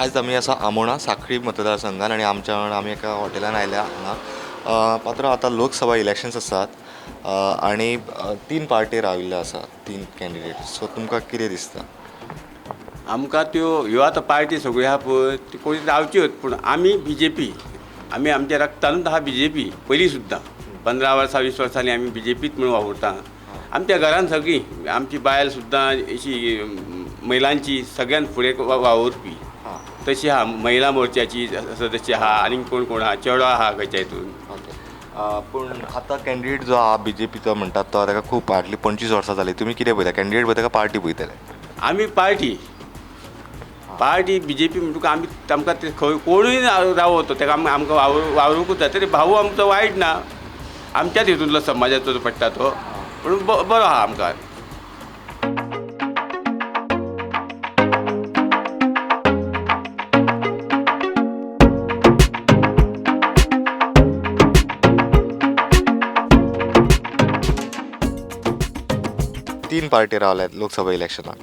आज आम्ही असा आमोणा साखळी मतदारसंघान आणि आमच्या वांगडा आमी एका हॉटेलान आयल्या हांगा पात्र आतां लोकसभा इलेक्शन्स आसात आणि तीन पार्टी राविल्ल्यो आसा तीन कॅन्डिडेट सो तुमकां कितें दिसता आमकां ह्यो आतां पार्टी सगळ्यो आहा पळय ती कोणी रावच्योच पूण आमी BJP आमी आमच्या रक्तानूच आहा BJP पयलीं सुद्दां 15 वर्सां 20 वर्सांनी आमी BJPच म्हणून वावुरता आमच्या घरान सगळीं आमची बायल सुद्दां अशी महिलांची सगळ्यान फुडें वावुरपी तशी आहा महिला मोर्चाची सदस्य आहा आनीक कोण कोण आहा चेडो आहा खंयच्या हितून पूण आतां कॅन्डिडेट जो आहा BJPचो म्हणटात तो ताका खूब फाटलीं 25 वर्सां जालीं तुमी कितें पळयता कॅन्डिडेट पळयता काय पार्टी पळयतले आमी पार्टी BJP म्हणटकूच आमी आमकां ते खंय कोणूय रावतो तेका आमकां वावरूंकूच जाय तरी भाऊ आमचो वायट ना आमच्याच हितूंतलो समाजाचो पडटा तो पूण बरो आहा आमकां तीन पार्टी रावल्यात लोकसभा इलेक्शनाक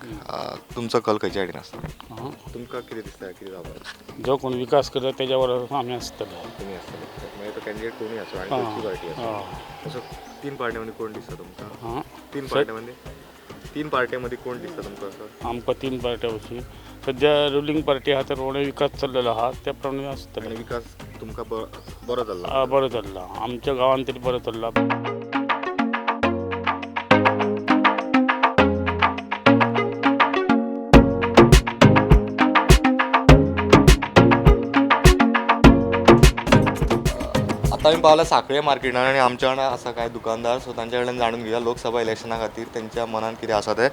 तुमचो कल खंयच्या सायडीन आसता तुमकां कितें दिसता कितें जावपाक जो कोण विकास करता त्याच्यावर आम्ही आसतले तुमी आसतले मागीर तो कॅन्डिडेट कोणूय आसूं आनी खंयची पार्टी आसूं असो तीन पार्ट्यां मदीं कोण दिसता तुमकां तीन पार्ट्यां मदीं कोण दिसता तुमकां असो आमकां तीन पार्ट्या वरची सध्या रुलींग पार्टी आहा तर रोडे विकास चाललेलो आहा त्या प्रमाणे आसतले आनी विकास तुमकां बरो जाल्लो बरो जाल्ला आमच्या गांवांत तरी बरो चालला आतां आमी पावल्या सांखळे मार्केटान आनी आमच्या वांगडा आसा कांय दुकानदार सो तांच्या कडल्यान जाणून घेवया लोकसभा इलेक्शना खातीर तेंच्या मनान कितें आसा तें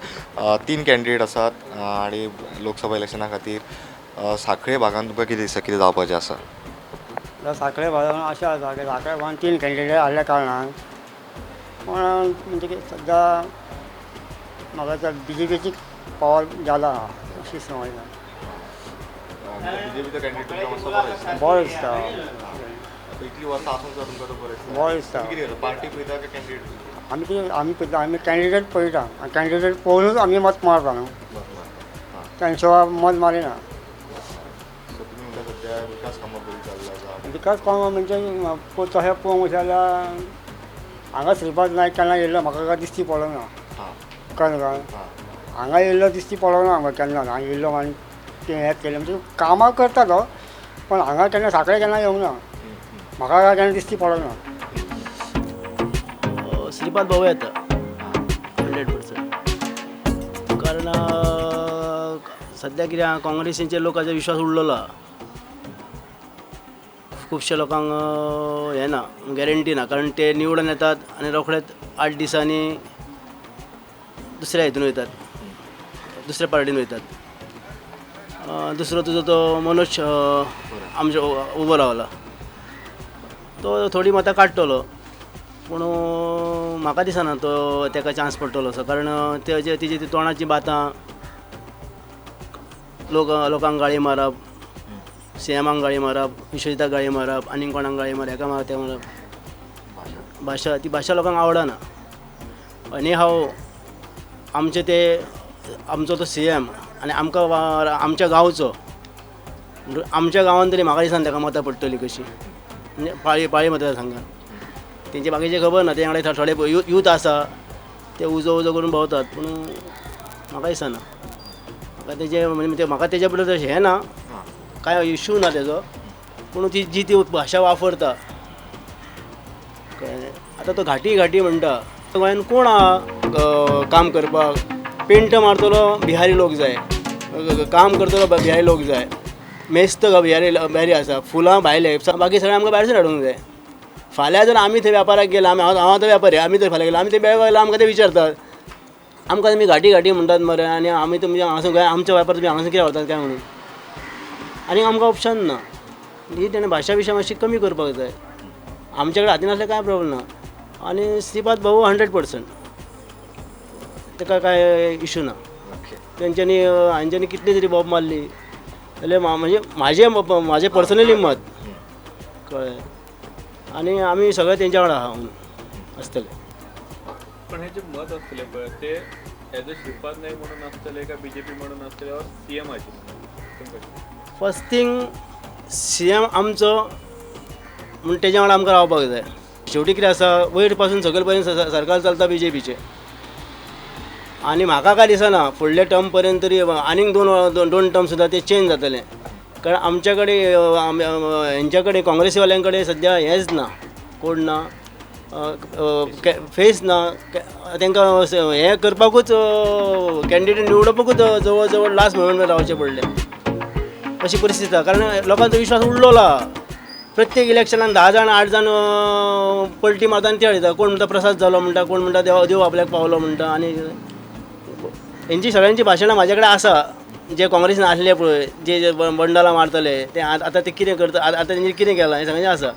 तीन कॅन्डिडेट आसात आनी लोकसभा इलेक्शना खातीर सांखळे भागांत तुमकां कितें दिसता कितें जावपाचें आसा सांखळे भागांत अशें आसा की सांखळे भागांत तीन कॅन्डिडेट आसल्या कारणान पण म्हणजे की सद्या म्हाका तर BJPची पावर जाला अशी समजना BJPचो कॅन्डिडेट तुमकां मातसो बरो दिसता बरो दिसता इतली वर्सां आसून सुद्दां तुमकां तो बरो दिसता बरो दिसता कितें करता पार्टी पळयता काय कॅन्डिडेट आमी पळयता आमी कॅन्डिडेट पळयता आनी कॅन्डिडेट पळोवनूच आमी मत मारता न्हू तांच्या मत मारिना सो तुमी म्हणटा सद्या विकास कामां बरी चालू आसा विकास कामां म्हणजे तशें पळोवंक जाल्यार हांगा श्रीपाद नायक केन्ना येयल्लो म्हाका काय दिश्टी पडना कळ्ळें काय हांगा येयल्लो दिश्टी पडना हांगा केन्ना हांगा येयल्लो आनी तें हें केलें म्हणजे कामां करता तो पण हांगा केन्ना सांखळे केन्ना येवंक ना म्हाका काय केन्ना दिश्टी पडना श्रीपाद भाऊ येता 100% कारण सध्या कितें काँग्रेसींचेर लोकांचो विश्वास उरलेलो आहा खुबशे लोकांक हें ना गॅरंटी ना कारण ते निवडून येतात आनी रोखडेच 8 दिसांनी दुसऱ्या हितून वयतात दुसऱ्या पार्टीन वयतात दुसरो तुजो तो मनोज आमचो उबो रावला तो थोडी मतां काडटलो पूण म्हाका दिसना तो ताका चान्स पडटलो असो कारण तेजी तोंडाची बातां लोकांक गाळी मारप CMांक गाळी मारप विश्वजिताक गाळी मारप आनीक कोणाक गाळी मारप एका मारप त्या मारप भाशा ती भाशा लोकांक आवडना आनी हांव आमचो तो CM आनी आमकां आमच्या गांवचो आमच्या गांवांत तरी म्हाका दिसना ताका मतां पडटली कशी म्हणजे पाळी मतदारसंघात तेंचे बाकीचे खबर ना ते वांगडा थोडे यूथ आसा ते उजो करून भोंवतात पूण म्हाका दिसना म्हाका तेजे म्हणजे म्हाका तेजे बद्दल तशें हें ना कांय इश्यू ना तेजो पूण जी ती भाशा वापरता कळ्ळें आतां तो घाटी म्हणटा गोंयान कोण आहा काम करपाक पेंट मारतलो बिहारी लोक जाय काम करतलो बिहारी लोक जाय मेस्त बिहारी आसा फुलां भायले बाकी सगळें आमकां भायरसून हाडूंक जाय फाल्यां जर आमी थंय वेपाराक गेला हांव आतां वेपारी आमी थंय फाल्यां गेला आमी ते बेळ गेला आमकां ते विचारतात आमकां तुमी घाटी म्हणटात मरे आनी आमी तुमचे हांगासून गोंय आमचो वेपार तुमी हांगासून कितें व्हरतात काय म्हणून आनी आमकां ऑप्शन ना ही तेणें भाशा मातशी कमी करपाक जाय आमचे कडेन हातीन आसल्यार कांय प्रॉब्लम ना आनी श्रीपाद भाऊ 100% ताका काय इश्यू ना हांच्यांनी कितली तरी बॉब मारली जाल्यार म्हणजे म्हाजें पर्सनली मत कळ्ळें आनी आमी सगळे तेंच्या वांगडा आहा आसतले पण हे जे मत असतले पळय ते ॲज अ श्रीपाद नाईक म्हणून असतले का BJP म्हणून असतले और CM फस्ट थिंग CM आमचो म्हण तेज्या वांगडा आमकां रावपाक जाय. शेवटी कितें आसा वयर पासून सकयल पर्यंत सरकार चलता BJPचें. आनी म्हाका काय दिसना फुडले टर्म पर्यंत तरी आनीक दोन टर्म सुद्दां ते चेंज जातलें. कारण आमच्या कडेन हेंच्या कडेन काँग्रेसीवाल्यां कडेन सद्या हेंच ना, कोण ना, फेस ना. तांकां हें करपाकूच कॅन्डिडेट निवडपाकूच जवळ जवळ लास्ट मोमेंट रावचें पडलें अशी परिस्थिती आसा. कारण लोकांचो विश्वास उडलोला. प्रत्येक इलेक्शनान 10 जाण 8 जाण पलटी मारता आनी ते हाडटा. कोण म्हणटा प्रसाद जालो म्हणटा, कोण म्हणटा देव आपल्याक पावलो म्हणटा. आनी हेंची सगळ्यांची भाशणां म्हाजे कडेन आसा. जे काँग्रेसीन आसले पळय, जे बंडाला मारतले ते आतां ते कितें करता, आतां तेंची कितें केलां हें सगळें आसा.